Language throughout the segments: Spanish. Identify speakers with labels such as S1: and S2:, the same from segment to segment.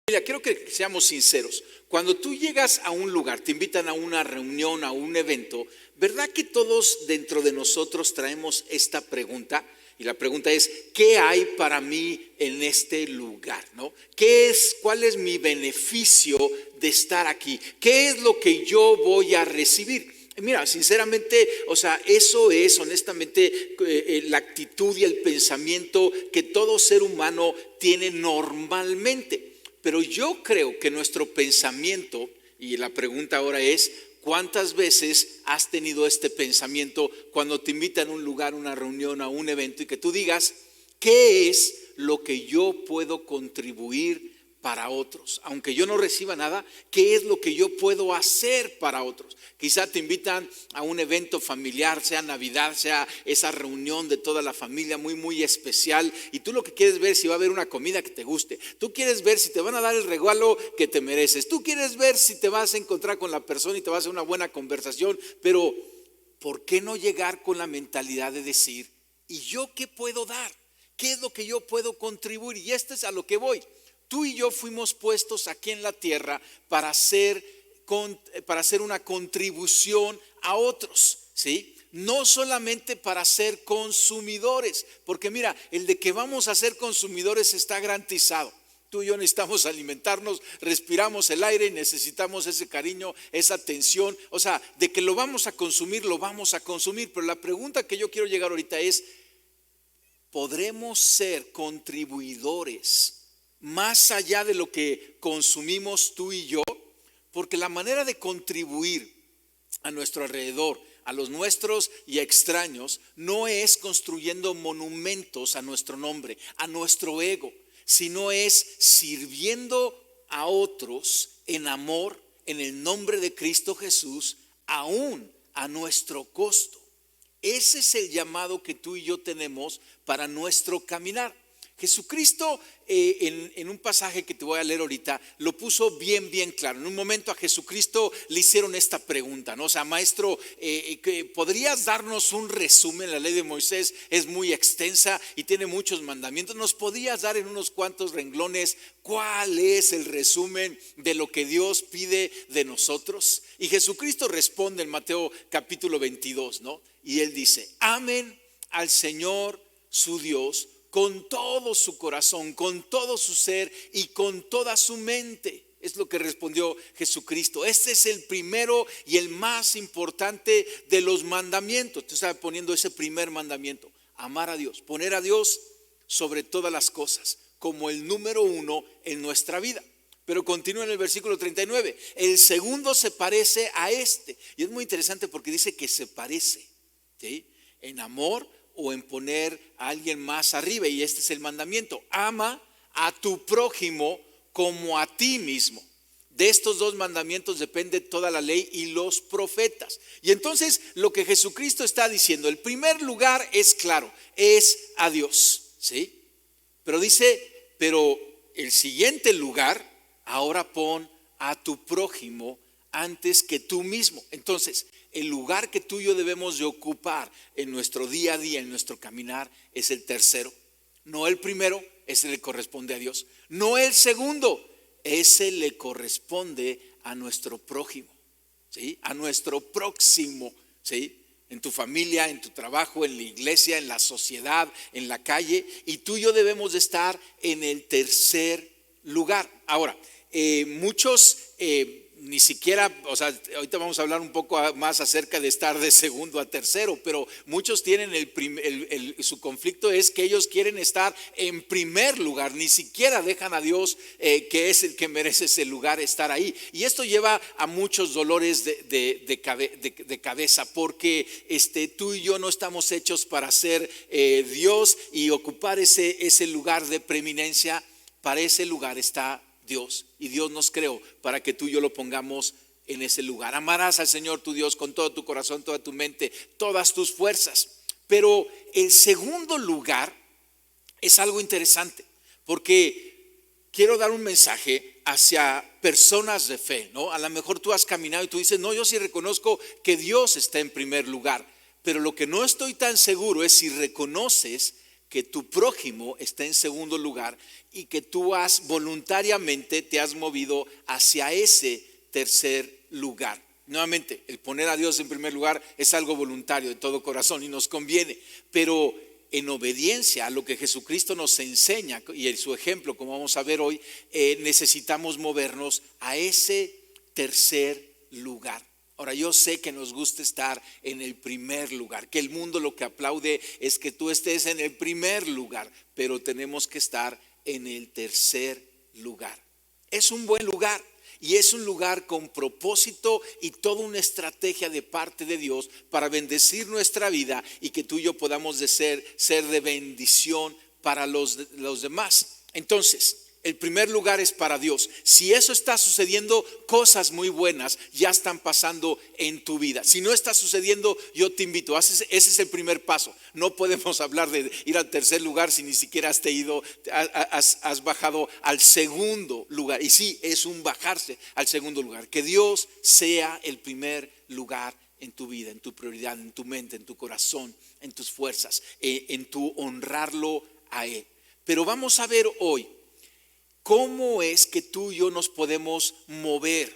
S1: Mira, quiero que seamos sinceros. Cuando tú llegas a un lugar, te invitan a una reunión, a un evento, ¿verdad que todos dentro de nosotros traemos esta pregunta? Y la pregunta es, ¿qué hay para mí en este lugar? ¿No? ¿Cuál es mi beneficio de estar aquí? ¿Qué es lo que yo voy a recibir? Mira, sinceramente, eso es honestamente la actitud y el pensamiento que todo ser humano tiene normalmente. Pero yo creo que nuestro pensamiento, y la pregunta ahora es, ¿cuántas veces has tenido este pensamiento cuando te invitan a un lugar, a una reunión, a un evento y que tú digas, ¿qué es lo que yo puedo contribuir para otros? Aunque yo no reciba nada, ¿qué es lo que yo puedo hacer para otros? Quizá te invitan a un evento familiar, sea Navidad, sea esa reunión de toda la familia muy, muy especial, y tú lo que quieres ver es si va a haber una comida que te guste. Tú quieres ver si te van a dar el regalo que te mereces. Tú quieres ver si te vas a encontrar con la persona y te vas a hacer una buena conversación. Pero ¿por qué no llegar con la mentalidad de decir, ¿y yo qué puedo dar? ¿Qué es lo que yo puedo contribuir? Y esto es a lo que voy. Tú y yo fuimos puestos aquí en la tierra para hacer una contribución a otros, ¿sí? No solamente para ser consumidores, porque mira, el de que vamos a ser consumidores está garantizado. Tú y yo necesitamos alimentarnos, respiramos el aire y necesitamos ese cariño, esa atención. De que lo vamos a consumir, lo vamos a consumir. Pero la pregunta que yo quiero llegar ahorita es, ¿podremos ser contribuidores más allá de lo que consumimos tú y yo? Porque la manera de contribuir a nuestro alrededor, a los nuestros y a extraños, no es construyendo monumentos a nuestro nombre, a nuestro ego, sino es sirviendo a otros en amor, en el nombre de Cristo Jesús, aún a nuestro costo. Ese es el llamado que tú y yo tenemos para nuestro caminar. Jesucristo en un pasaje que te voy a leer ahorita lo puso bien, bien claro. En un momento a Jesucristo le hicieron esta pregunta, ¿no? Maestro, ¿podrías darnos un resumen? La ley de Moisés es muy extensa y tiene muchos mandamientos. ¿Nos podrías dar en unos cuantos renglones cuál es el resumen de lo que Dios pide de nosotros? Y Jesucristo responde en Mateo capítulo 22, ¿no? Y él dice, amen al Señor su Dios con todo su corazón, con todo su ser y con toda su mente. Es lo que respondió Jesucristo. Este es el primero y el más importante de los mandamientos. Tú estás poniendo ese primer mandamiento, amar a Dios, poner a Dios sobre todas las cosas, como el número uno en nuestra vida. Pero continúa en el versículo 39. El segundo se parece a este. Y es muy interesante porque dice que se parece, ¿sí? En amor o en poner a alguien más arriba. Y este es el mandamiento: ama a tu prójimo como a ti mismo. De estos dos mandamientos depende toda la ley y los profetas. Y entonces lo que Jesucristo está diciendo, el primer lugar es claro, es a Dios, ¿sí? Pero dice, pero el siguiente lugar, ahora pon a tu prójimo antes que tú mismo. Entonces, el lugar que tú y yo debemos de ocupar en nuestro día a día, en nuestro caminar, es el tercero. No el primero, ese le corresponde a Dios. No el segundo, ese le corresponde a nuestro prójimo, ¿sí? A nuestro próximo, ¿sí? En tu familia, en tu trabajo, en la iglesia, en la sociedad, en la calle. Y tú y yo debemos de estar en el tercer lugar. Ahora, muchos ni siquiera, ahorita vamos a hablar un poco más acerca de estar de segundo a tercero, pero muchos tienen su conflicto es que ellos quieren estar en primer lugar, ni siquiera dejan a Dios, que es el que merece ese lugar, estar ahí. Y esto lleva a muchos dolores de cabeza, porque tú y yo no estamos hechos para ser Dios y ocupar ese lugar de preeminencia. Para ese lugar está Dios, y Dios nos creó para que tú y yo lo pongamos en ese lugar. Amarás al Señor tu Dios con todo tu corazón, toda tu mente, todas tus fuerzas. Pero el segundo lugar es algo interesante, porque quiero dar un mensaje hacia personas de fe, ¿no? A lo mejor tú has caminado y tú dices, no, yo sí reconozco que Dios está en primer lugar, pero lo que no estoy tan seguro es si reconoces que tu prójimo está en segundo lugar y que tú voluntariamente te has movido hacia ese tercer lugar. Nuevamente, el poner a Dios en primer lugar es algo voluntario de todo corazón y nos conviene, pero en obediencia a lo que Jesucristo nos enseña y en su ejemplo, como vamos a ver hoy, necesitamos movernos a ese tercer lugar. Ahora, yo sé que nos gusta estar en el primer lugar, que el mundo lo que aplaude es que tú estés en el primer lugar, pero tenemos que estar en el tercer lugar. Es un buen lugar. Y es un lugar con propósito y toda una estrategia de parte de Dios para bendecir nuestra vida y que tú y yo podamos ser de bendición para los demás. Entonces, el primer lugar es para Dios. Si eso está sucediendo, cosas muy buenas ya están pasando en tu vida. Si no está sucediendo, yo te invito. Ese es el primer paso. No podemos hablar de ir al tercer lugar si ni siquiera has bajado al segundo lugar. Y sí, es un bajarse al segundo lugar. Que Dios sea el primer lugar en tu vida, en tu prioridad, en tu mente, en tu corazón, en tus fuerzas, en tu honrarlo a Él. Pero vamos a ver hoy ¿cómo es que tú y yo nos podemos mover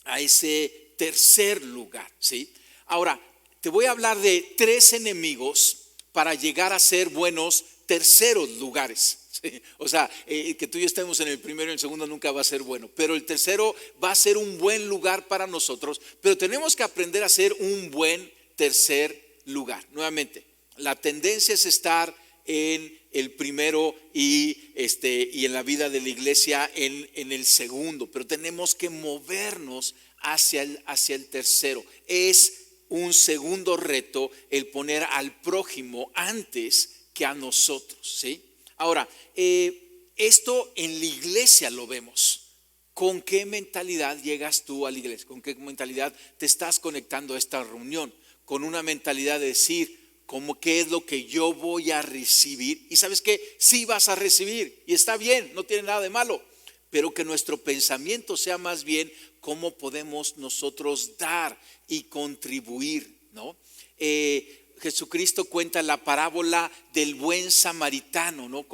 S1: a ese tercer lugar? ¿Sí? Ahora, te voy a hablar de 3 enemigos para llegar a ser buenos terceros lugares. ¿Sí? O sea, que tú y yo estemos en el primero y el segundo nunca va a ser bueno, pero el tercero va a ser un buen lugar para nosotros, pero tenemos que aprender a ser un buen tercer lugar. Nuevamente, la tendencia es estar en el primero y en la vida de la iglesia en el segundo, pero tenemos que movernos hacia el tercero. Es un segundo reto el poner al prójimo antes que a nosotros, ¿sí? Ahora, esto en la iglesia lo vemos. ¿Con qué mentalidad llegas tú a la iglesia? ¿Con qué mentalidad te estás conectando a esta reunión? Con una mentalidad de decir, como qué es lo que yo voy a recibir, y sabes que sí vas a recibir y está bien, no tiene nada de malo, pero que nuestro pensamiento sea más bien cómo podemos nosotros dar y contribuir, ¿no? Jesucristo cuenta la parábola del buen samaritano, ¿no?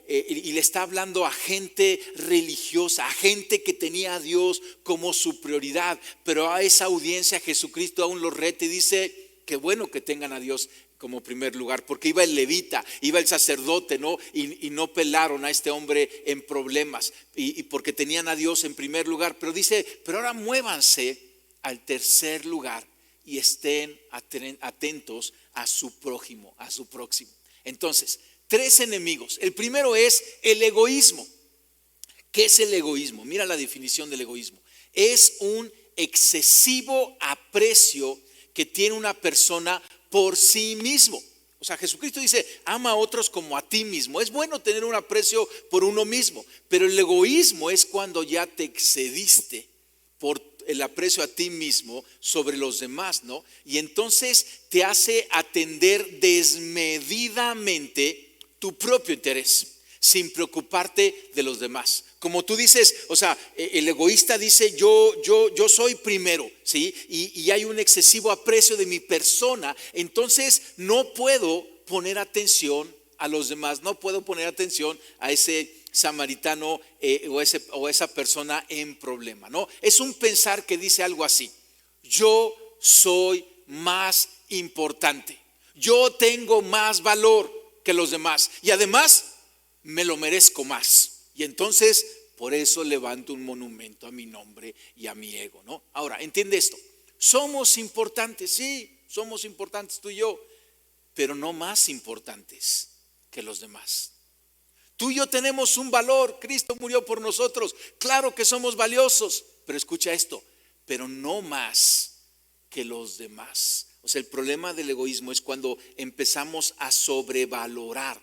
S1: Y le está hablando a gente religiosa, a gente que tenía a Dios como su prioridad, pero a esa audiencia Jesucristo aún los reta y dice, qué bueno que tengan a Dios como primer lugar, porque iba el levita, iba el sacerdote, ¿no? Y no pelaron a este hombre en problemas, y porque tenían a Dios en primer lugar. Pero dice, pero ahora muévanse al tercer lugar y estén atentos a su prójimo, a su próximo. Entonces, 3 enemigos. El primero es el egoísmo. ¿Qué es el egoísmo? Mira la definición del egoísmo. Es un excesivo aprecio que tiene una persona por sí mismo. O sea, Jesucristo dice, ama a otros como a ti mismo. Es bueno tener un aprecio por uno mismo, pero el egoísmo es cuando ya te excediste por el aprecio a ti mismo sobre los demás, ¿no? Y entonces te hace atender desmedidamente tu propio interés, sin preocuparte de los demás. Como tú dices, o sea, el egoísta dice yo soy primero, ¿sí? Y hay un excesivo aprecio de mi persona, entonces no puedo poner atención a los demás, no puedo poner atención a ese samaritano o esa persona en problema, ¿no? Es un pensar que dice algo así: yo soy más importante, yo tengo más valor que los demás y además me lo merezco más. Y entonces por eso levanto un monumento a mi nombre y a mi ego, ¿no? Ahora, entiende esto. Somos importantes, sí, somos importantes tú y yo, pero no más importantes que los demás. Tú y yo tenemos un valor, Cristo murió por nosotros, claro que somos valiosos, pero escucha esto, pero no más que los demás. O sea, el problema del egoísmo es cuando empezamos a sobrevalorar,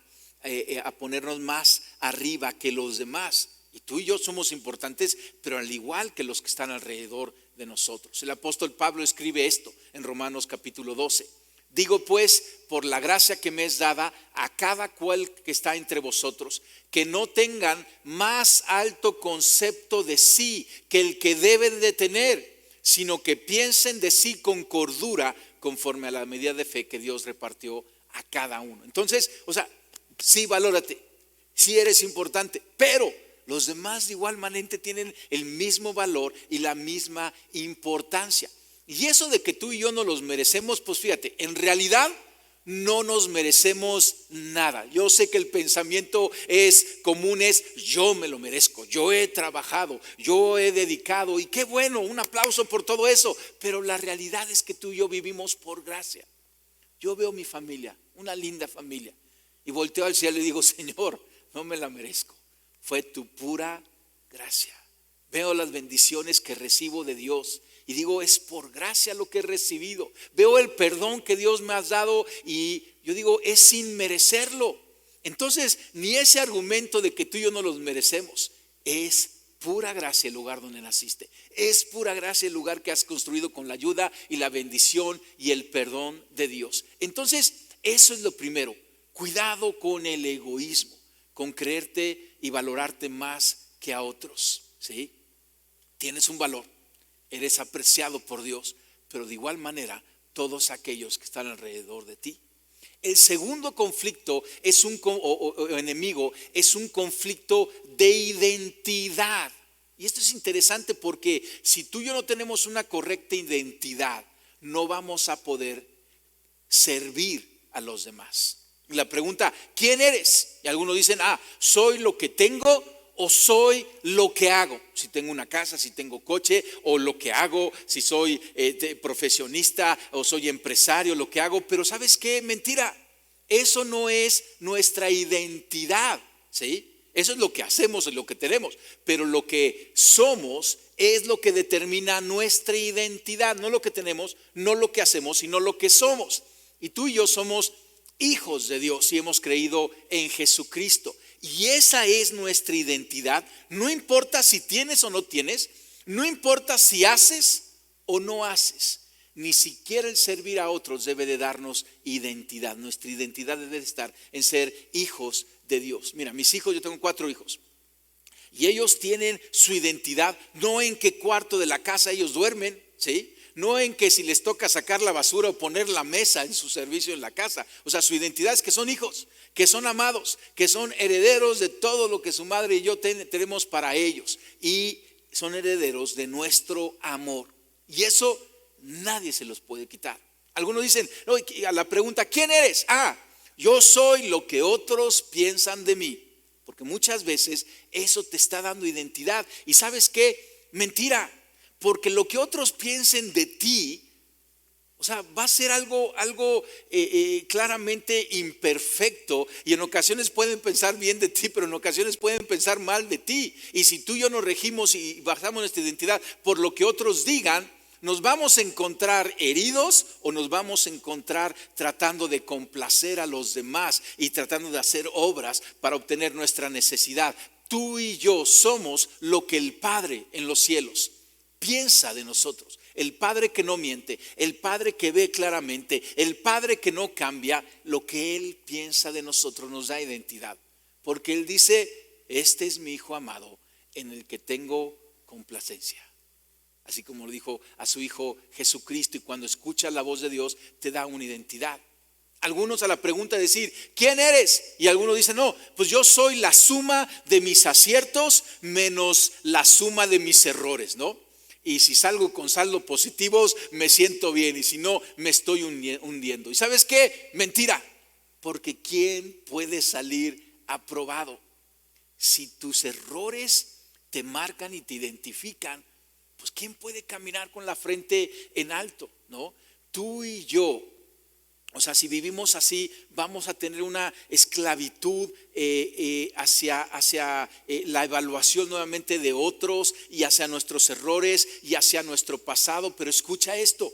S1: a ponernos más arriba que los demás. Y tú y yo somos importantes, pero al igual que los que están alrededor de nosotros. El apóstol Pablo escribe esto en Romanos capítulo 12. Digo pues, por la gracia que me es dada, a cada cual que está entre vosotros, que no tengan más alto concepto de sí que el que deben de tener, sino que piensen de sí con cordura, conforme a la medida de fe que Dios repartió a cada uno. Entonces, sí, valórate, sí eres importante, pero los demás de igual manera tienen el mismo valor y la misma importancia. Y eso de que tú y yo no los merecemos, pues fíjate, en realidad no nos merecemos nada. Yo sé que el pensamiento común es: yo me lo merezco, yo he trabajado, yo he dedicado, y qué bueno, un aplauso por todo eso. Pero la realidad es que tú y yo vivimos por gracia. Yo veo mi familia, una linda familia, y volteo al cielo y digo: Señor, no me la merezco, fue tu pura gracia. Veo las bendiciones que recibo de Dios y digo: es por gracia lo que he recibido. Veo el perdón que Dios me ha dado y yo digo: es sin merecerlo. Entonces, ni ese argumento de que tú y yo no los merecemos. Es pura gracia el lugar donde naciste. Es pura gracia el lugar que has construido con la ayuda y la bendición y el perdón de Dios. Entonces, eso es lo primero. Cuidado con el egoísmo, con creerte y valorarte más que a otros, ¿sí? Tienes un valor, eres apreciado por Dios, pero de igual manera todos aquellos que están alrededor de ti. El segundo conflicto o enemigo es un conflicto de identidad. Y esto es interesante porque si tú y yo no tenemos una correcta identidad, no vamos a poder servir a los demás. La pregunta: ¿quién eres? Y algunos dicen: soy lo que tengo o soy lo que hago. Si tengo una casa, si tengo coche, o lo que hago, si soy profesionista o soy empresario, lo que hago. Pero ¿sabes qué? Mentira. Eso no es nuestra identidad, ¿sí? Eso es lo que hacemos, es lo que tenemos. Pero lo que somos es lo que determina nuestra identidad. No lo que tenemos, no lo que hacemos, sino lo que somos. Y tú y yo somos hijos de Dios y hemos creído en Jesucristo. Y esa es nuestra identidad. No importa si tienes o no tienes, no importa si haces o no haces. Ni siquiera el servir a otros debe de darnos identidad. Nuestra identidad debe de estar en ser hijos de Dios. Mira, mis hijos, yo tengo 4 hijos. Y ellos tienen su identidad no en qué cuarto de la casa ellos duermen, ¿sí? No en que si les toca sacar la basura o poner la mesa en su servicio en la casa. Su identidad es que son hijos, que son amados, que son herederos de todo lo que su madre y yo tenemos para ellos. Y son herederos de nuestro amor. Y eso nadie se los puede quitar. Algunos dicen, no, a la pregunta: ¿quién eres? Yo soy lo que otros piensan de mí. Porque muchas veces eso te está dando identidad. ¿Y sabes qué? Mentira. Porque lo que otros piensen de ti, va a ser algo claramente imperfecto. Y en ocasiones pueden pensar bien de ti, pero en ocasiones pueden pensar mal de ti. Y si tú y yo nos regimos y basamos nuestra identidad por lo que otros digan, nos vamos a encontrar heridos o nos vamos a encontrar tratando de complacer a los demás y tratando de hacer obras para obtener nuestra necesidad. Tú y yo somos lo que el Padre en los cielos piensa de nosotros. El Padre que no miente, el Padre que ve claramente, el Padre que no cambia. Lo que Él piensa de nosotros nos da identidad. Porque Él dice: este es mi Hijo amado en el que tengo complacencia. Así como lo dijo a su Hijo Jesucristo. Y cuando escuchas la voz de Dios te da una identidad. Algunos a la pregunta de decir: ¿quién eres? Y algunos dicen: no, pues yo soy la suma de mis aciertos menos la suma de mis errores, ¿no? Y si salgo con saldo positivos me siento bien, y si no me estoy hundiendo. ¿Y sabes qué? Mentira. Porque ¿quién puede salir aprobado? Si tus errores te marcan y te identifican, pues ¿quién puede caminar con la frente en alto? ¿No? Tú y yo, si vivimos así, vamos a tener una esclavitud hacia la evaluación nuevamente de otros y hacia nuestros errores y hacia nuestro pasado. Pero escucha esto: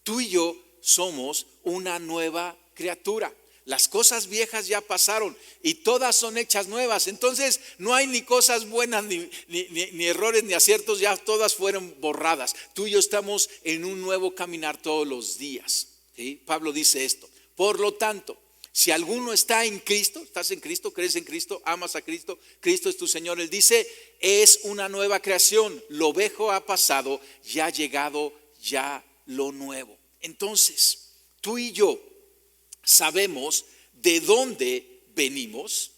S1: tú y yo somos una nueva criatura. Las cosas viejas ya pasaron y todas son hechas nuevas. Entonces no hay ni cosas buenas, ni errores, ni aciertos. Ya todas fueron borradas. Tú y yo estamos en un nuevo caminar todos los días, ¿sí? Pablo dice esto: por lo tanto, si alguno está en Cristo, estás en Cristo, crees en Cristo, amas a Cristo, Cristo es tu Señor. Él dice: es una nueva creación. Lo viejo ha pasado, ya ha llegado ya lo nuevo. Entonces, tú y yo sabemos de dónde venimos.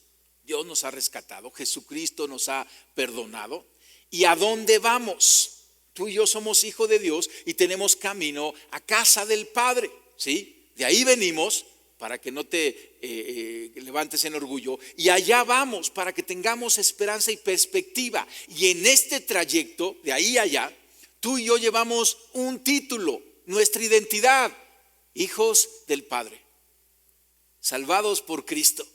S1: Dios nos ha rescatado, Jesucristo nos ha perdonado. ¿Y a dónde vamos? Tú y yo somos hijos de Dios y tenemos camino a casa del Padre, ¿sí? De ahí venimos, para que no te levantes en orgullo, y allá vamos para que tengamos esperanza y perspectiva. Y en este trayecto, de ahí a allá, tú y yo llevamos un título, nuestra identidad: hijos del Padre, salvados por Cristo,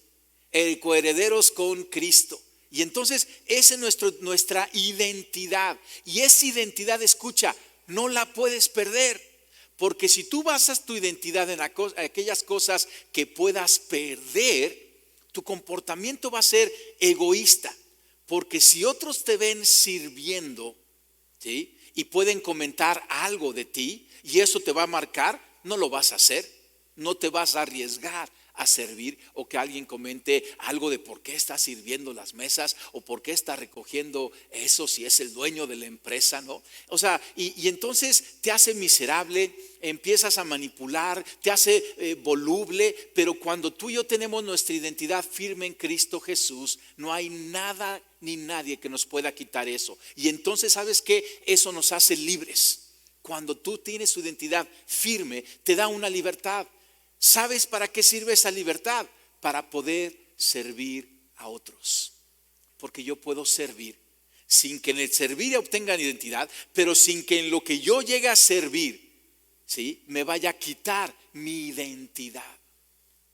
S1: coherederos con Cristo. Y entonces esa es nuestra identidad. Y esa identidad, escucha, no la puedes perder. Porque si tú basas tu identidad en aquellas cosas que puedas perder, tu comportamiento va a ser egoísta. Porque si otros te ven sirviendo, ¿sí?, y pueden comentar algo de ti, y eso te va a marcar, no lo vas a hacer. No te vas a arriesgar a servir, o que alguien comente algo de por qué está sirviendo las mesas o por qué está recogiendo eso si es el dueño de la empresa, ¿no? O sea, y entonces te hace miserable, empiezas a manipular, te hace voluble. Pero cuando tú y yo tenemos nuestra identidad firme en Cristo Jesús, no hay nada ni nadie que nos pueda quitar eso. Y entonces, ¿sabes qué? Eso nos hace libres. Cuando tú tienes tu identidad firme, te da una libertad. ¿Sabes para qué sirve esa libertad? Para poder servir a otros. Porque yo puedo servir sin que en el servir obtengan identidad, pero sin que en lo que yo llegue a servir, ¿sí?, me vaya a quitar mi identidad.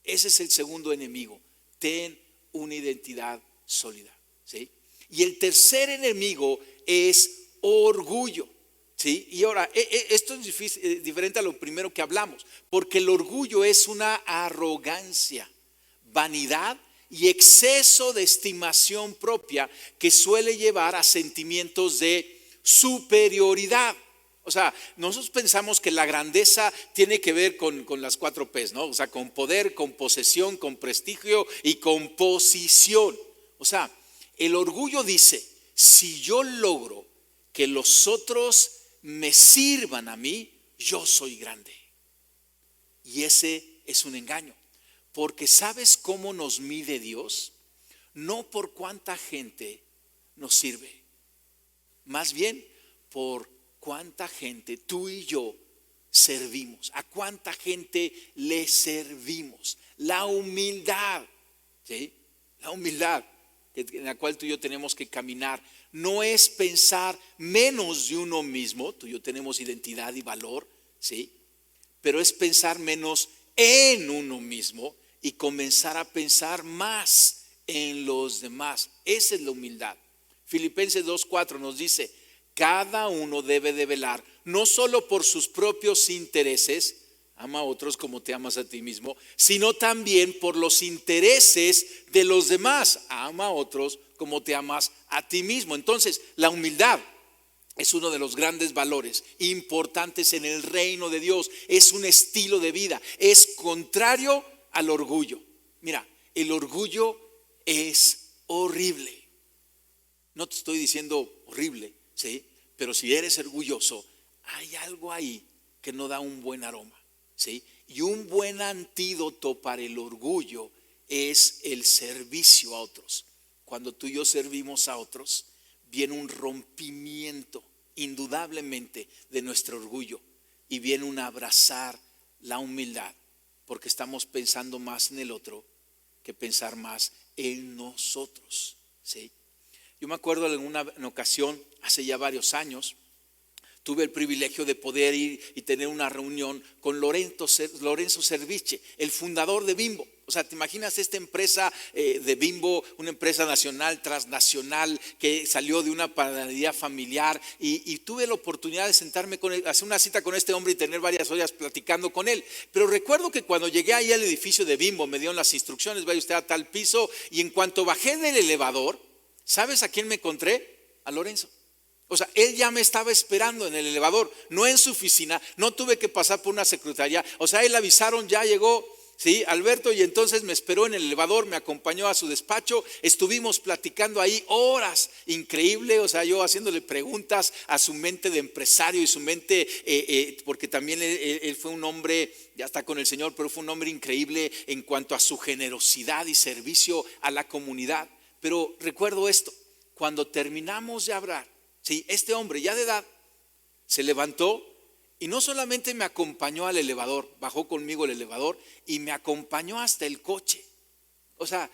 S1: Ese es el segundo enemigo. Ten una identidad sólida, ¿sí? Y el tercer enemigo es orgullo. ¿Sí? Y ahora, esto es diferente a lo primero que hablamos, porque el orgullo es una arrogancia, vanidad y exceso de estimación propia que suele llevar a sentimientos de superioridad. O sea, nosotros pensamos que la grandeza tiene que ver con las 4 P's, ¿no? O sea, con poder, con posesión, con prestigio y con posición. O sea, el orgullo dice: si yo logro que los otros me sirvan a mí, yo soy grande. Y ese es un engaño, porque ¿sabes cómo nos mide Dios? No por cuánta gente nos sirve, más bien por cuánta gente tú y yo servimos, a cuánta gente le servimos. La humildad, ¿sí?, la humildad en la cual tú y yo tenemos que caminar, no es pensar menos de uno mismo. Tú y yo tenemos identidad y valor, ¿sí?, pero es pensar menos en uno mismo y comenzar a pensar más en los demás. Esa es la humildad. Filipenses 2:4 nos dice: cada uno debe de velar no solo por sus propios intereses, ama a otros como te amas a ti mismo, sino también por los intereses de los demás. Ama a otros como te amas a ti mismo. Entonces, la humildad es uno de los grandes valores importantes en el reino de Dios. Es un estilo de vida. Es contrario al orgullo. Mira, el orgullo es horrible. No te estoy diciendo horrible, ¿sí?, pero si eres orgulloso, hay algo ahí que no da un buen aroma, ¿sí? Y un buen antídoto para el orgullo es el servicio a otros. Cuando tú y yo servimos a otros, viene un rompimiento indudablemente de nuestro orgullo y viene un abrazar la humildad, porque estamos pensando más en el otro que pensar más en nosotros, ¿sí? Yo me acuerdo en una ocasión, hace ya varios años, tuve el privilegio de poder ir y tener una reunión con Lorenzo Cerviche, el fundador de Bimbo. O sea, ¿te imaginas esta empresa de Bimbo, una empresa nacional, transnacional, que salió de una panadería familiar? Y tuve la oportunidad de sentarme con él, hacer una cita con este hombre y tener varias horas platicando con él. Pero recuerdo que cuando llegué ahí al edificio de Bimbo, me dieron las instrucciones: vaya usted a tal piso. Y en cuanto bajé del elevador, ¿sabes a quién me encontré? A Lorenzo. O sea, él ya me estaba esperando en el elevador, no en su oficina, no tuve que pasar por una secretaría. O sea, él avisaron, ya llegó. ¿sí? Alberto, y entonces me esperó en el elevador, me acompañó a su despacho, estuvimos platicando ahí horas, increíble, o sea, yo haciéndole preguntas a su mente de empresario y su mente, porque también él fue un hombre, ya está con el Señor, pero fue un hombre increíble en cuanto a su generosidad y servicio a la comunidad. Pero recuerdo esto, cuando terminamos de hablar, ¿sí? Este hombre ya de edad se levantó y no solamente me acompañó al elevador, bajó conmigo el elevador y me acompañó hasta el coche. O sea,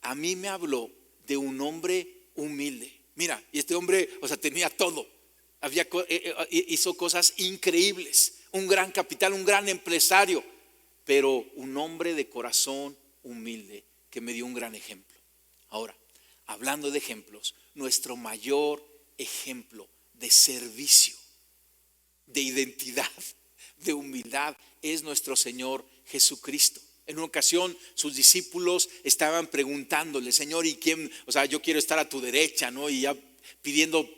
S1: a mí me habló de un hombre humilde. Mira, y este hombre, o sea, tenía todo. Hizo cosas increíbles, un gran capital, un gran empresario, pero un hombre de corazón humilde que me dio un gran ejemplo. Ahora, hablando de ejemplos, nuestro mayor ejemplo de servicio, de identidad, de humildad es nuestro Señor Jesucristo. En una ocasión sus discípulos estaban preguntándole, Señor, ¿y quién? O sea, yo quiero estar a tu derecha, ¿no? Y ya pidiendo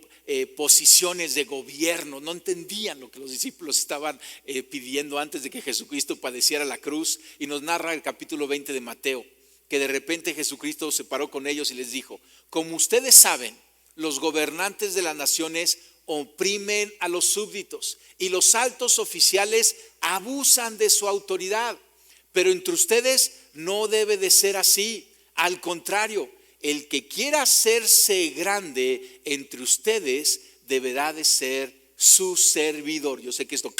S1: posiciones de gobierno. No entendían lo que los discípulos estaban pidiendo antes de que Jesucristo padeciera la cruz. Y nos narra el capítulo 20 de Mateo, que de repente Jesucristo se paró con ellos y les dijo, como ustedes saben, los gobernantes de las naciones oprimen a los súbditos y los altos oficiales abusan de su autoridad, pero entre ustedes no debe de ser así. Al contrario, el que quiera hacerse grande entre ustedes deberá de ser su servidor. Yo sé que esto,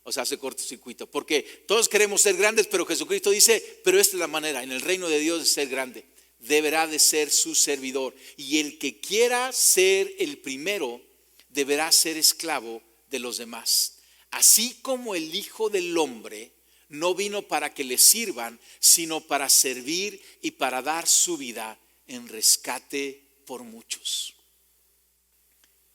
S1: o sea, hace cortocircuito, porque todos queremos ser grandes, pero Jesucristo dice, pero esta es la manera en el reino de Dios de ser grande, deberá de ser su servidor, y el que quiera ser el primero deberá ser esclavo de los demás. Así como el Hijo del Hombre no vino para que le sirvan, sino para servir y para dar su vida en rescate por muchos.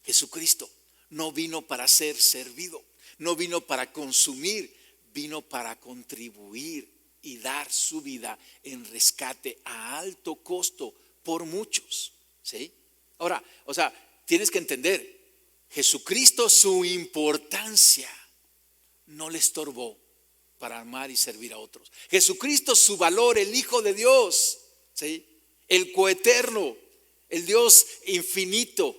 S1: Jesucristo no vino para ser servido, no vino para consumir, vino para contribuir y dar su vida en rescate a alto costo por muchos, ¿sí? Ahora, o sea, tienes que entender, Jesucristo, su importancia no le estorbó para amar y servir a otros. Jesucristo, su valor, el Hijo de Dios, ¿sí? El coeterno, el Dios infinito,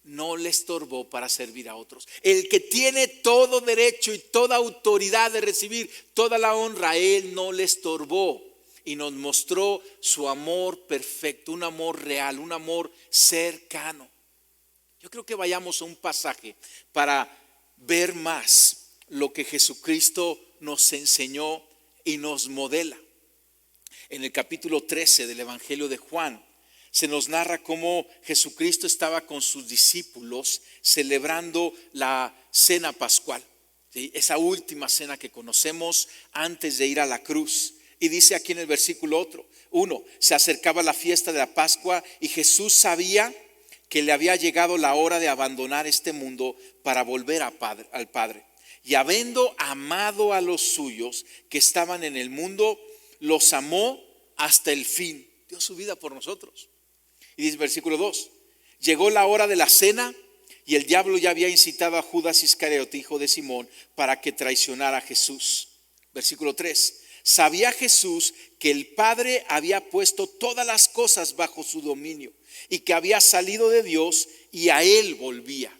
S1: no le estorbó para servir a otros. El que tiene todo derecho y toda autoridad de recibir toda la honra, Él no le estorbó y nos mostró su amor perfecto, un amor real, un amor cercano. Yo creo que vayamos a un pasaje para ver más lo que Jesucristo nos enseñó y nos modela. En el capítulo 13 del Evangelio de Juan se nos narra cómo Jesucristo estaba con sus discípulos celebrando la cena pascual, ¿sí? Esa última cena que conocemos antes de ir a la cruz. Y dice aquí en el versículo 1, se acercaba la fiesta de la Pascua y Jesús sabía que le había llegado la hora de abandonar este mundo para volver al Padre. Y habiendo amado a los suyos que estaban en el mundo, los amó hasta el fin. Dio su vida por nosotros. Y dice versículo 2, llegó la hora de la cena y el diablo ya había incitado a Judas Iscariote, hijo de Simón, para que traicionara a Jesús. Versículo 3, sabía Jesús que el Padre había puesto todas las cosas bajo su dominio y que había salido de Dios y a Él volvía.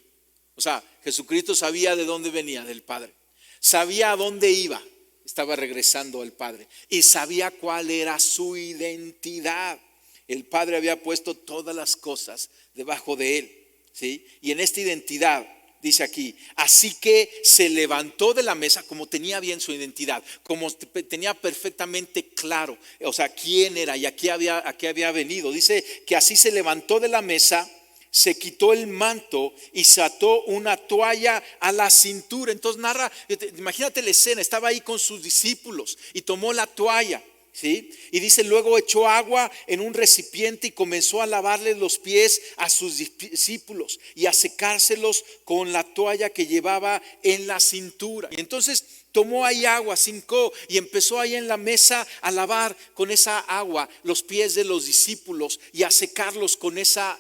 S1: O sea, Jesucristo sabía de dónde venía, del Padre. Sabía a dónde iba, estaba regresando al Padre. Y sabía cuál era su identidad. El Padre había puesto todas las cosas debajo de Él, ¿sí? Y en esta identidad, dice aquí, así que se levantó de la mesa como tenía bien su identidad, como tenía perfectamente claro, o sea, quién era y a qué había venido. Dice que así se levantó de la mesa, se quitó el manto y se ató una toalla a la cintura. Entonces narra, imagínate la escena, estaba ahí con sus discípulos y tomó la toalla, ¿sí? Y dice, luego echó agua en un recipiente y comenzó a lavarles los pies a sus discípulos y a secárselos con la toalla que llevaba en la cintura. Y entonces tomó ahí agua, cincó y empezó ahí en la mesa a lavar con esa agua los pies de los discípulos y a secarlos con esa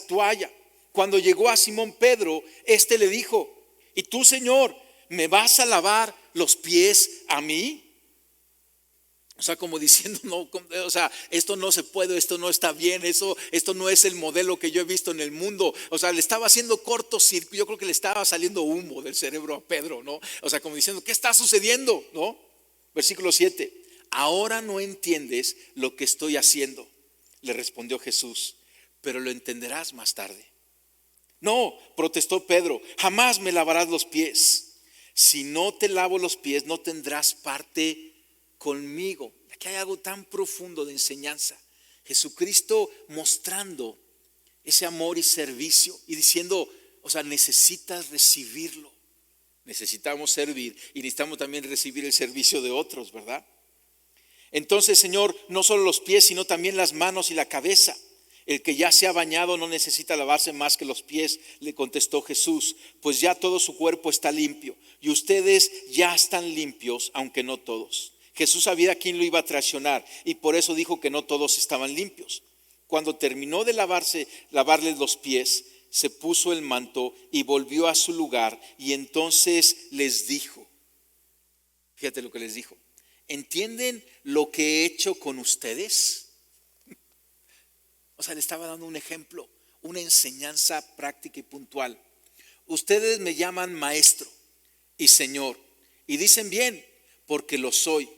S1: toalla. Cuando llegó a Simón Pedro, este le dijo, ¿y tú, Señor, me vas a lavar los pies a mí? O sea, como diciendo, no, o sea, esto no se puede, esto no está bien, esto no es el modelo que yo he visto en el mundo. O sea, le estaba haciendo cortocircuito, yo creo que le estaba saliendo humo del cerebro a Pedro, ¿no? O sea, como diciendo, ¿qué está sucediendo? ¿No? Versículo 7. Ahora no entiendes lo que estoy haciendo, le respondió Jesús, pero lo entenderás más tarde. No, protestó Pedro, jamás me lavarás los pies. Si no te lavo los pies, no tendrás parte conmigo. Aquí hay algo tan profundo de enseñanza. Jesucristo mostrando ese amor y servicio y diciendo, o sea, necesitas recibirlo. Necesitamos servir y necesitamos también recibir el servicio de otros, ¿verdad? Entonces, Señor, no solo los pies, sino también las manos y la cabeza. El que ya se ha bañado no necesita lavarse más que los pies, le contestó Jesús, pues ya todo su cuerpo está limpio y ustedes ya están limpios, aunque no todos. Jesús sabía a quién lo iba a traicionar y por eso dijo que no todos estaban limpios. Cuando terminó de lavarles los pies, se puso el manto y volvió a su lugar y entonces les dijo, fíjate lo que les dijo, ¿entienden lo que he hecho con ustedes? O sea, le estaba dando un ejemplo, una enseñanza práctica y puntual. Ustedes me llaman maestro y señor y dicen bien, porque lo soy.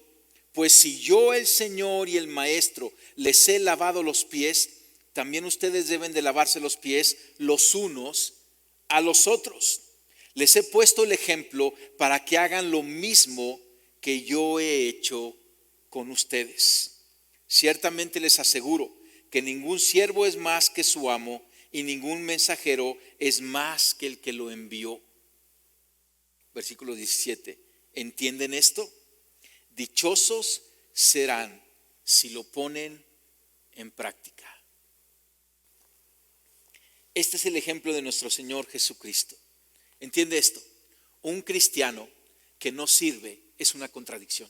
S1: Pues si yo, el Señor y el Maestro, les he lavado los pies, también ustedes deben de lavarse los pies los unos a los otros. Les he puesto el ejemplo para que hagan lo mismo que yo he hecho con ustedes. Ciertamente les aseguro que ningún siervo es más que su amo y ningún mensajero es más que el que lo envió. Versículo 17. ¿Entienden esto? Dichosos serán si lo ponen en práctica. Este es el ejemplo de nuestro Señor Jesucristo. ¿Entiende esto? Un cristiano que no sirve es una contradicción.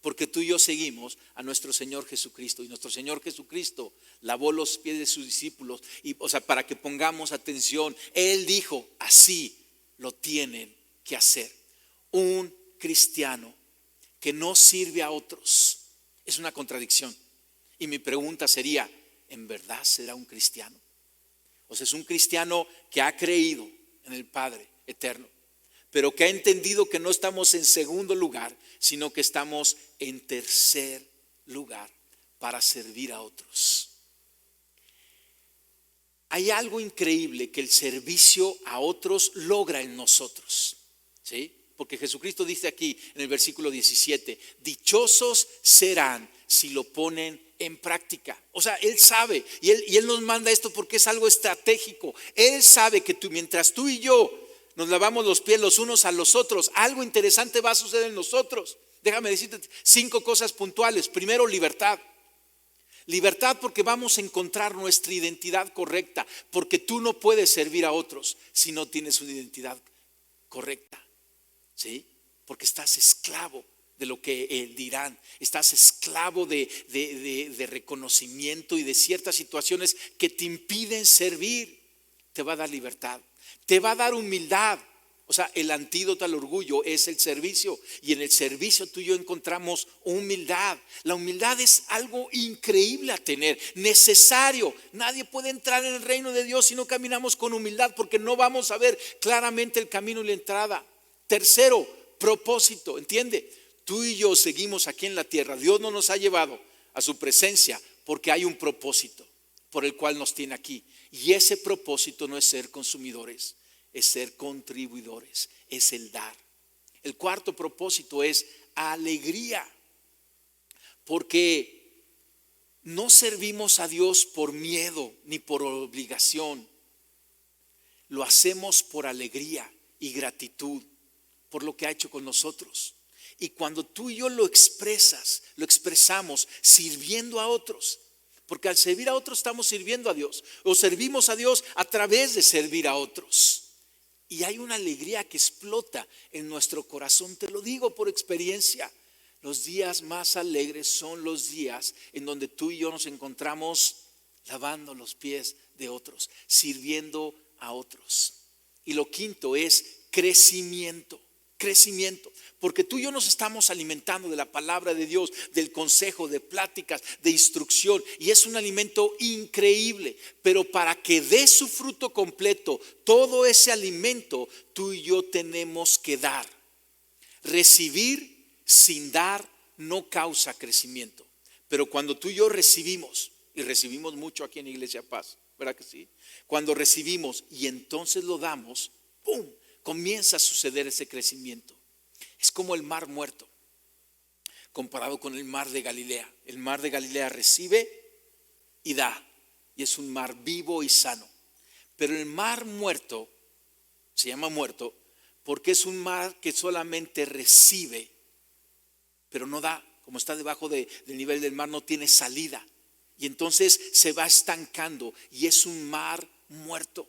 S1: Porque tú y yo seguimos a nuestro Señor Jesucristo. Y nuestro Señor Jesucristo lavó los pies de sus discípulos. Y, o sea, para que pongamos atención, Él dijo, así lo tienen que hacer. Un cristiano que no sirve a otros es una contradicción. Y mi pregunta sería, ¿en verdad será un cristiano? O sea, es un cristiano que ha creído en el Padre eterno, pero que ha entendido que no estamos en segundo lugar, sino que estamos en tercer lugar para servir a otros. Hay algo increíble que el servicio a otros logra en nosotros, ¿sí? Porque Jesucristo dice aquí en el versículo 17, dichosos serán si lo ponen en práctica. O sea, Él sabe y Él nos manda esto porque es algo estratégico. Él sabe que mientras tú y yo nos lavamos los pies los unos a los otros, algo interesante va a suceder en nosotros. Déjame decirte 5 cosas puntuales. Primero, libertad. Libertad porque vamos a encontrar nuestra identidad correcta, porque tú no puedes servir a otros si no tienes una identidad correcta. ¿Sí? Porque estás esclavo de lo que dirán, estás esclavo de reconocimiento y de ciertas situaciones que te impiden servir. Te va a dar libertad, te va a dar humildad. O sea, el antídoto al orgullo es el servicio, y en el servicio tú y yo encontramos humildad. La humildad es algo increíble a tener, necesario. Nadie puede entrar en el reino de Dios si no caminamos con humildad, porque no vamos a ver claramente el camino y la entrada. Tercero, propósito. ¿Entiende? Tú y yo seguimos aquí en la tierra. Dios no nos ha llevado a su presencia porque hay un propósito por el cual nos tiene aquí. Y ese propósito no es ser consumidores, es ser contribuidores, es el dar. El cuarto propósito es alegría, porque no servimos a Dios por miedo ni por obligación. Lo hacemos por alegría y gratitud por lo que ha hecho con nosotros. Y cuando tú y yo lo expresamos sirviendo a otros, porque al servir a otros estamos sirviendo a Dios, o servimos a Dios a través de servir a otros. Y hay una alegría que explota en nuestro corazón, te lo digo por experiencia. Los días más alegres son los días en donde tú y yo nos encontramos lavando los pies de otros, sirviendo a otros. Y lo quinto es crecimiento. crecimiento. Porque tú y yo nos estamos alimentando de la palabra de Dios, del consejo, de pláticas, de instrucción. Y es un alimento increíble. Pero para que dé su fruto completo, todo ese alimento, tú y yo tenemos que dar. Recibir sin dar no causa crecimiento. Pero cuando tú y yo recibimos, y recibimos mucho aquí en Iglesia Paz, ¿verdad que sí? Cuando recibimos y entonces lo damos, ¡pum!, comienza a suceder ese crecimiento. Es como el mar muerto, comparado con el mar de Galilea. El mar de Galilea recibe y da, y es un mar vivo y sano. Pero el mar muerto, se llama muerto, porque es un mar que solamente recibe, pero no da. Como está debajo del nivel del mar, no tiene salida. Y entonces se va estancando y es un mar muerto.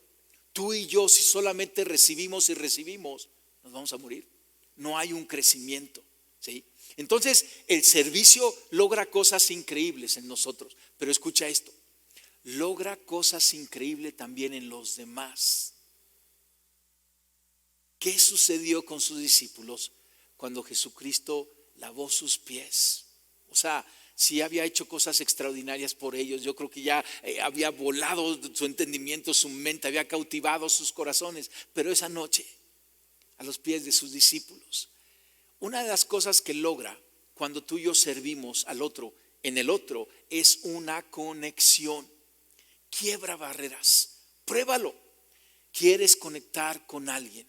S1: Tú y yo, si solamente recibimos y recibimos, nos vamos a morir. No hay un crecimiento, ¿sí? Entonces el servicio logra cosas increíbles en nosotros. Pero escucha esto, logra cosas increíbles también en los demás. ¿Qué sucedió con sus discípulos cuando Jesucristo lavó sus pies? O sea, si había hecho cosas extraordinarias por ellos, yo creo que ya había volado su entendimiento, su mente, había cautivado sus corazones. Pero esa noche, a los pies de sus discípulos, una de las cosas que logra cuando tú y yo servimos al otro, en el otro, es una conexión. Quiebra barreras, pruébalo. ¿Quieres conectar con alguien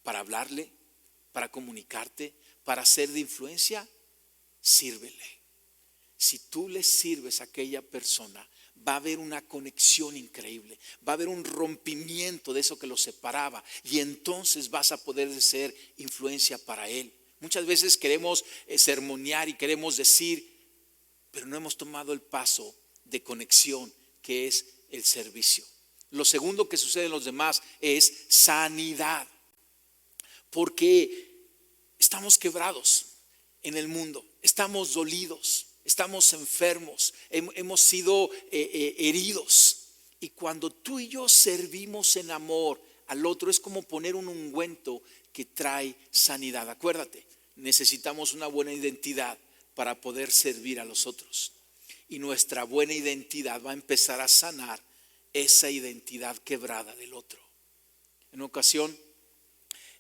S1: para hablarle, para comunicarte, para ser de influencia? Sírvele. Si tú le sirves a aquella persona, va a haber una conexión increíble, va a haber un rompimiento de eso que los separaba, y entonces vas a poder ser influencia para él. Muchas veces queremos sermonear y queremos decir, pero no hemos tomado el paso de conexión, que es el servicio. Lo segundo que sucede en los demás es sanidad, porque estamos quebrados en el mundo, estamos dolidos, estamos enfermos, hemos sido heridos. Y cuando tú y yo servimos en amor al otro, es como poner un ungüento que trae sanidad. Acuérdate, necesitamos una buena identidad para poder servir a los otros. Y nuestra buena identidad va a empezar a sanar esa identidad quebrada del otro. En una ocasión,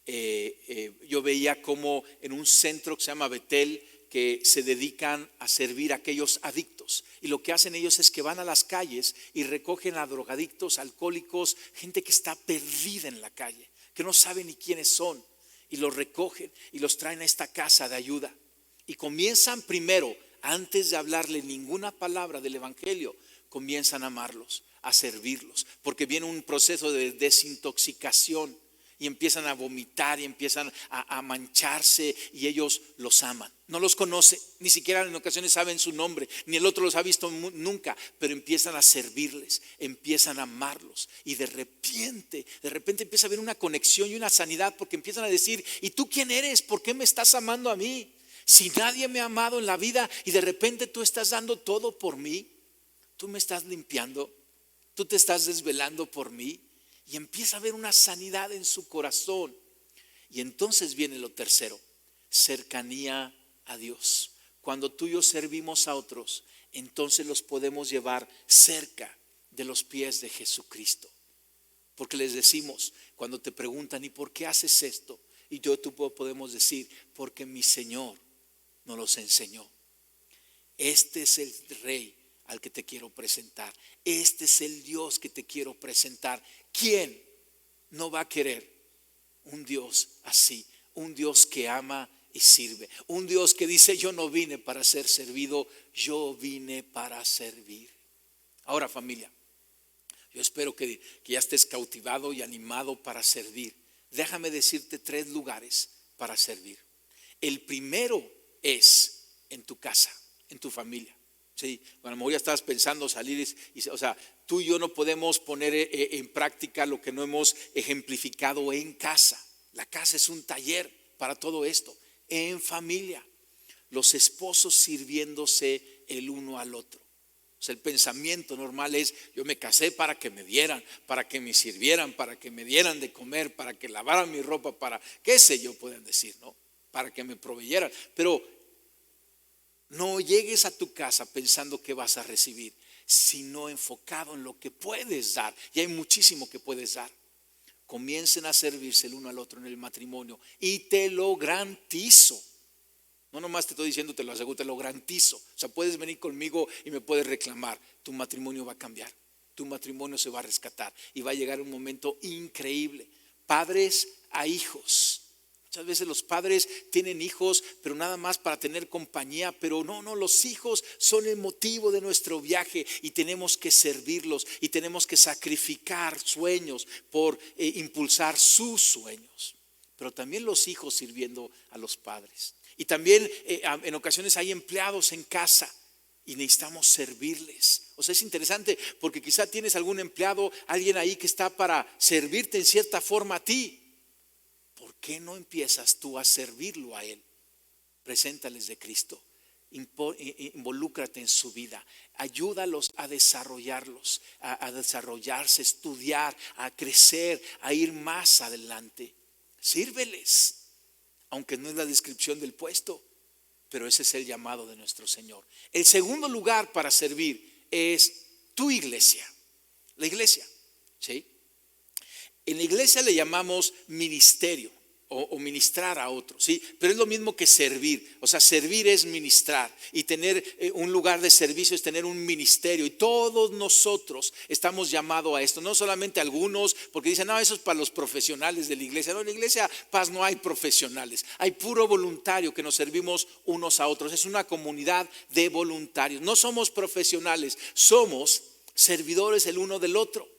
S1: yo veía como en un centro que se llama Betel, que se dedican a servir a aquellos adictos, y lo que hacen ellos es que van a las calles y recogen a drogadictos, alcohólicos, gente que está perdida en la calle, que no sabe ni quiénes son, y los recogen y los traen a esta casa de ayuda, y comienzan primero, antes de hablarle ninguna palabra del evangelio, comienzan a amarlos, a servirlos, porque viene un proceso de desintoxicación. Y empiezan a vomitar y empiezan a mancharse, y ellos los aman. No los conoce, ni siquiera en ocasiones saben su nombre, ni el otro los ha visto nunca, pero empiezan a servirles, empiezan a amarlos, y de repente empieza a haber una conexión y una sanidad, porque empiezan a decir, ¿y tú quién eres? ¿Por qué me estás amando a mí? Si nadie me ha amado en la vida y de repente tú estás dando todo por mí, tú me estás limpiando, tú te estás desvelando por mí. Y empieza a haber una sanidad en su corazón. Y entonces viene lo tercero, cercanía a Dios. Cuando tú y yo servimos a otros, entonces los podemos llevar cerca de los pies de Jesucristo. Porque les decimos, cuando te preguntan, ¿y por qué haces esto? Y tú podemos decir, porque mi Señor nos los enseñó. Este es el Rey al que te quiero presentar. Este es el Dios que te quiero presentar. ¿Quién no va a querer un Dios así? Un Dios que ama y sirve. Un Dios que dice, yo no vine para ser servido, yo vine para servir. Ahora, familia, yo espero que ya estés cautivado y animado para servir. Déjame decirte 3 lugares para servir. El primero es en tu casa, en tu familia. Sí, a lo mejor ya estabas pensando salir o sea, tú y yo no podemos poner en práctica lo que no hemos ejemplificado en casa. La casa es un taller para todo esto. En familia, los esposos sirviéndose el uno al otro. O sea, el pensamiento normal es: yo me casé para que me dieran, para que me sirvieran, para que me dieran de comer, para que lavaran mi ropa, para qué sé yo, pueden decir, ¿no? Para que me proveyeran. Pero no llegues a tu casa pensando que vas a recibir, sino enfocado en lo que puedes dar. Y hay muchísimo que puedes dar. Comiencen a servirse el uno al otro en el matrimonio y te lo garantizo. No nomás te estoy diciendo, te lo aseguro, te lo garantizo. O sea, puedes venir conmigo y me puedes reclamar. Tu matrimonio va a cambiar. Tu matrimonio se va a rescatar. Y va a llegar un momento increíble. Padres a hijos. Muchas veces los padres tienen hijos, pero nada más para tener compañía. Pero no, los hijos son el motivo de nuestro viaje. Y tenemos que servirlos. Y tenemos que sacrificar sueños por impulsar sus sueños. Pero también los hijos sirviendo a los padres. Y también en ocasiones hay empleados en casa y necesitamos servirles. O sea, es interesante porque quizá tienes algún empleado, alguien ahí que está para servirte en cierta forma a ti. ¿Por qué no empiezas tú a servirlo a él? Preséntales de Cristo. Involúcrate en su vida. Ayúdalos a desarrollarlos, a desarrollarse, estudiar, a crecer, a ir más adelante. Sírveles. Aunque no es la descripción del puesto, pero ese es el llamado de nuestro Señor. El segundo lugar para servir es tu iglesia. La iglesia, ¿sí? En la iglesia le llamamos ministerio o ministrar a otros, ¿sí? Pero es lo mismo que servir. O sea, servir es ministrar y tener un lugar de servicio es tener un ministerio. Y todos nosotros estamos llamados a esto, no solamente algunos, porque dicen, no, eso es para los profesionales de la iglesia. No, en la iglesia Paz no hay profesionales, hay puro voluntario que nos servimos unos a otros. Es una comunidad de voluntarios. No somos profesionales, somos servidores el uno del otro.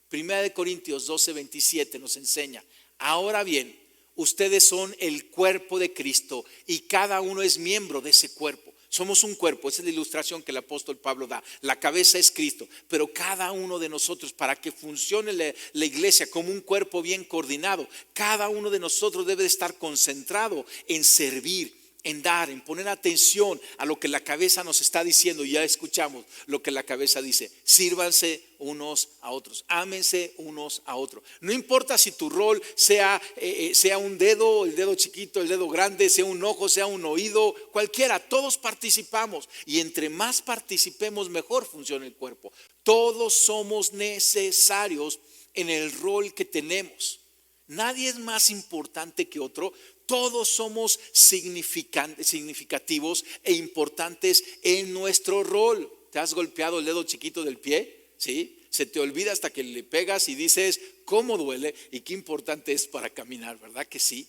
S1: Primera de Corintios 12:27 nos enseña: ahora bien, ustedes son el cuerpo de Cristo y cada uno es miembro de ese cuerpo. Somos un cuerpo, esa es la ilustración que el apóstol Pablo da. La cabeza es Cristo, pero cada uno de nosotros, para que funcione la iglesia como un cuerpo bien coordinado, cada uno de nosotros debe estar concentrado en servir, en dar, en poner atención a lo que la cabeza nos está diciendo. Y ya escuchamos lo que la cabeza dice: sírvanse unos a otros, ámense unos a otros. No importa si tu rol sea un dedo, el dedo chiquito, el dedo grande, sea un ojo, sea un oído, cualquiera, todos participamos. Y entre más participemos, mejor funciona el cuerpo. Todos somos necesarios en el rol que tenemos. Nadie es más importante que otro. Todos somos significativos e importantes en nuestro rol. ¿Te has golpeado el dedo chiquito del pie? ¿Sí? Se te olvida hasta que le pegas y dices, ¿cómo duele? Y qué importante es para caminar, ¿verdad que sí?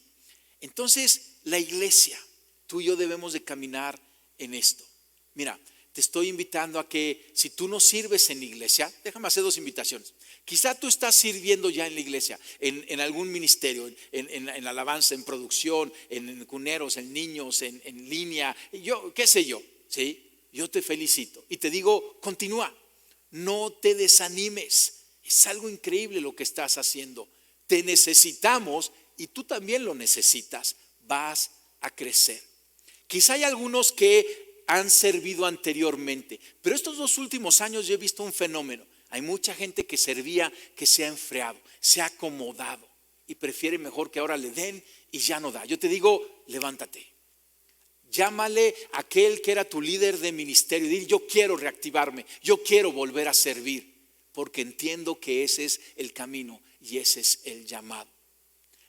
S1: Entonces, la iglesia, tú y yo debemos de caminar en esto. Mira, te estoy invitando a que si tú no sirves en la iglesia, déjame hacer dos invitaciones. Quizá tú estás sirviendo ya en la iglesia, en algún ministerio, en alabanza, en producción, en cuneros, en niños, en línea, yo qué sé yo, ¿sí? Yo te felicito y te digo, continúa, no te desanimes. Es algo increíble lo que estás haciendo. Te necesitamos y tú también lo necesitas. Vas a crecer. Quizá hay algunos que han servido anteriormente, pero estos 2 últimos años yo he visto un fenómeno. Hay mucha gente que servía que se ha enfriado, se ha acomodado y prefiere mejor que ahora le den y ya no da. Yo te digo, levántate. Llámale a aquel que era tu líder de ministerio y dile, yo quiero reactivarme, yo quiero volver a servir, porque entiendo que ese es el camino y ese es el llamado.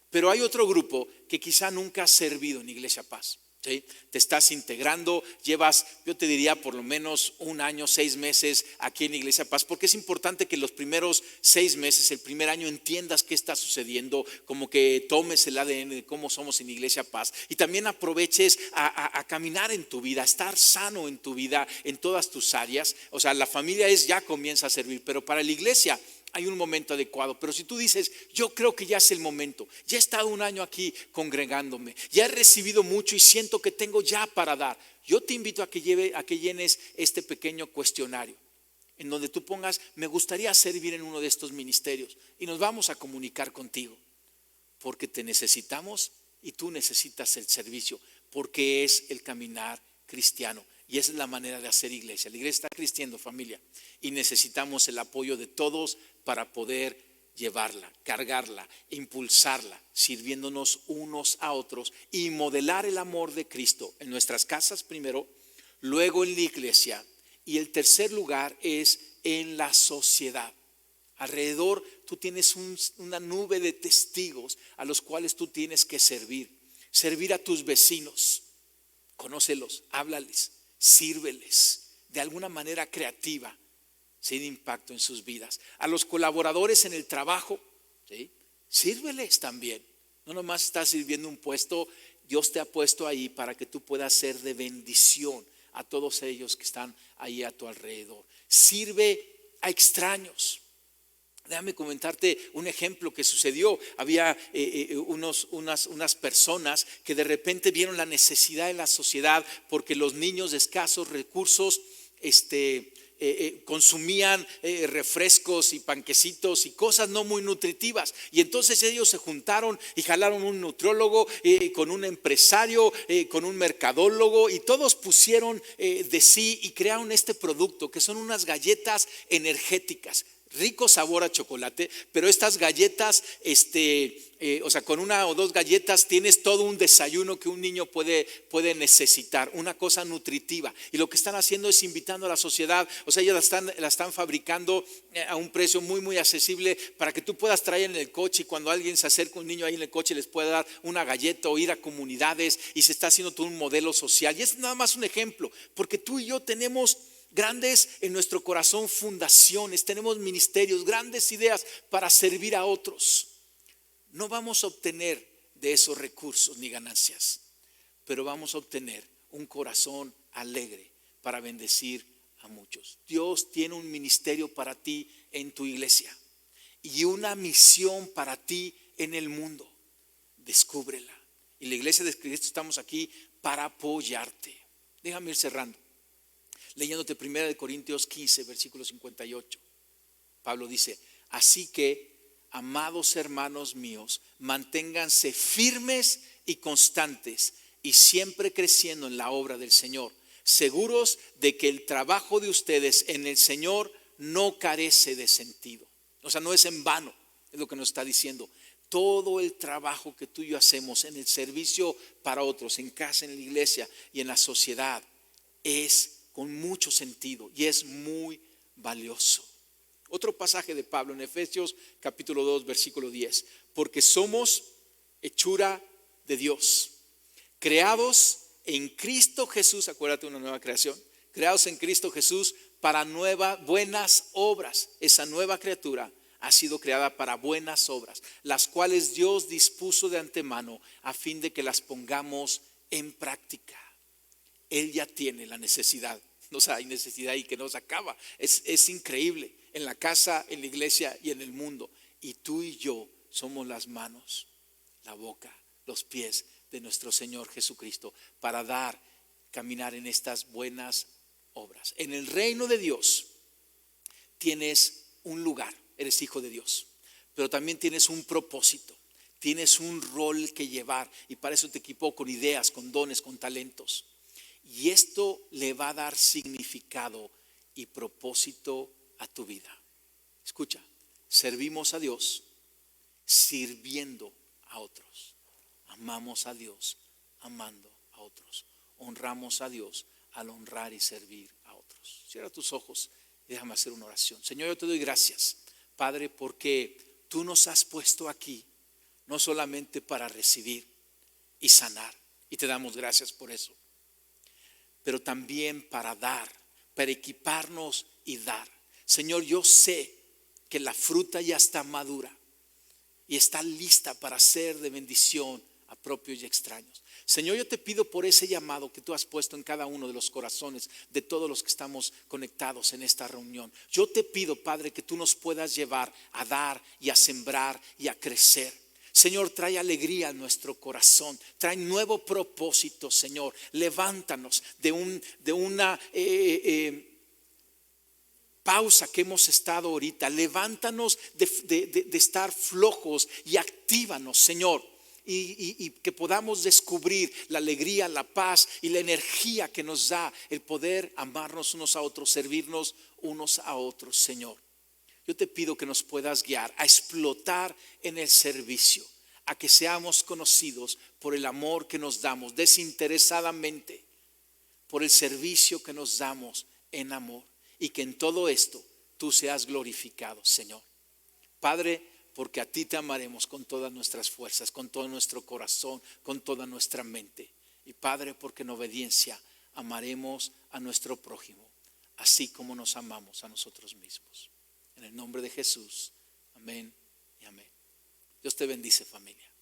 S1: Pero hay otro grupo que quizá nunca ha servido en Iglesia Paz. ¿Sí? Te estás integrando, llevas, yo te diría por lo menos 1 año, 6 meses aquí en Iglesia Paz, porque es importante que los primeros 6 meses, el primer año, entiendas qué está sucediendo, como que tomes el ADN de cómo somos en Iglesia Paz y también aproveches a caminar en tu vida, a estar sano en tu vida, en todas tus áreas. O sea, la familia ya comienza a servir, pero para la iglesia hay un momento adecuado. Pero si tú dices, yo creo que ya es el momento, ya he estado 1 año aquí congregándome, ya he recibido mucho y siento que tengo ya para dar, yo te invito a que llenes este pequeño cuestionario en donde tú pongas, me gustaría servir en uno de estos ministerios, y nos vamos a comunicar contigo, porque te necesitamos y tú necesitas el servicio, porque es el caminar cristiano. Y esa es la manera de hacer iglesia. La iglesia está creciendo, familia, y necesitamos el apoyo de todos para poder llevarla, cargarla, impulsarla, sirviéndonos unos a otros y modelar el amor de Cristo en nuestras casas primero, luego en la iglesia, y el tercer lugar es en la sociedad. Alrededor tú tienes una nube de testigos a los cuales tú tienes que servir a tus vecinos, conócelos, háblales, sírveles de alguna manera creativa, sin impacto en sus vidas. A los colaboradores en el trabajo, ¿sí?, sírveles también. No nomás estás sirviendo un puesto, Dios te ha puesto ahí para que tú puedas ser de bendición a todos ellos que están ahí a tu alrededor. Sirve a extraños. Déjame comentarte un ejemplo que sucedió. Había unas personas que de repente vieron la necesidad de la sociedad porque los niños de escasos recursos consumían refrescos y panquecitos y cosas no muy nutritivas, y entonces ellos se juntaron y jalaron un nutriólogo con un empresario, con un mercadólogo, y todos pusieron de sí y crearon este producto que son unas galletas energéticas, rico sabor a chocolate, pero estas galletas, o sea, con una o dos galletas tienes todo un desayuno que un niño puede necesitar, una cosa nutritiva. Y lo que están haciendo es invitando a la sociedad, o sea, ellos la están fabricando a un precio muy, muy accesible para que tú puedas traer en el coche, y cuando alguien se acerca, un niño ahí en el coche, les pueda dar una galleta, o ir a comunidades, y se está haciendo todo un modelo social. Y es nada más un ejemplo, porque tú y yo tenemos grandes en nuestro corazón fundaciones, tenemos ministerios, grandes ideas para servir a otros. No vamos a obtener de esos recursos ni ganancias, pero vamos a obtener un corazón alegre para bendecir a muchos. Dios tiene un ministerio para ti en tu iglesia y una misión para ti en el mundo. Descúbrela. Y la iglesia de Cristo estamos aquí para apoyarte. Déjame ir cerrando, leyéndote 1 Corintios 15, versículo 58. Pablo dice: así que, amados hermanos míos, manténganse firmes y constantes, y siempre creciendo en la obra del Señor, seguros de que el trabajo de ustedes en el Señor no carece de sentido. O sea, no es en vano, es lo que nos está diciendo. Todo el trabajo que tú y yo hacemos en el servicio para otros, en casa, en la iglesia y en la sociedad, es con mucho sentido y es muy valioso. Otro pasaje de Pablo en Efesios capítulo 2 versículo 10: porque somos hechura de Dios, creados en Cristo Jesús. Acuérdate, una nueva creación, creados en Cristo Jesús para buenas obras. Esa nueva criatura ha sido creada para buenas obras, las cuales Dios dispuso de antemano a fin de que las pongamos en práctica. Él ya tiene la necesidad. O sea, hay necesidad y que no se acaba. Es increíble, en la casa, en la iglesia y en el mundo. Y tú y yo somos las manos, la boca, los pies de nuestro Señor Jesucristo para caminar en estas buenas obras. En el reino de Dios tienes un lugar, eres hijo de Dios, pero también tienes un propósito, tienes un rol que llevar, y para eso te equipó con ideas, con dones, con talentos. Y esto le va a dar significado y propósito a tu vida. Escucha, servimos a Dios sirviendo a otros. Amamos a Dios amando a otros. Honramos a Dios al honrar y servir a otros. Cierra tus ojos y déjame hacer una oración. Señor, yo te doy gracias, Padre, porque tú nos has puesto aquí no solamente para recibir y sanar, y te damos gracias por eso, pero también para dar, para equiparnos y dar. Señor, yo sé que la fruta ya está madura y está lista para ser de bendición a propios y extraños. Señor, yo te pido por ese llamado que tú has puesto en cada uno de los corazones de todos los que estamos conectados en esta reunión. Yo te pido, Padre, que tú nos puedas llevar a dar y a sembrar y a crecer. Señor, trae alegría a nuestro corazón, trae nuevo propósito, Señor. Levántanos de una pausa que hemos estado ahorita. Levántanos de estar flojos y actívanos, Señor. y que podamos descubrir la alegría, la paz y la energía que nos da el poder amarnos unos a otros, servirnos unos a otros, Señor. Yo te pido que nos puedas guiar a explotar en el servicio, a que seamos conocidos por el amor que nos damos desinteresadamente, por el servicio que nos damos en amor, y que en todo esto tú seas glorificado, Señor. Padre, porque a ti te amaremos con todas nuestras fuerzas, con todo nuestro corazón, con toda nuestra mente. Y Padre, porque en obediencia amaremos a nuestro prójimo, así como nos amamos a nosotros mismos. En el nombre de Jesús, amén y amén. Dios te bendice, familia.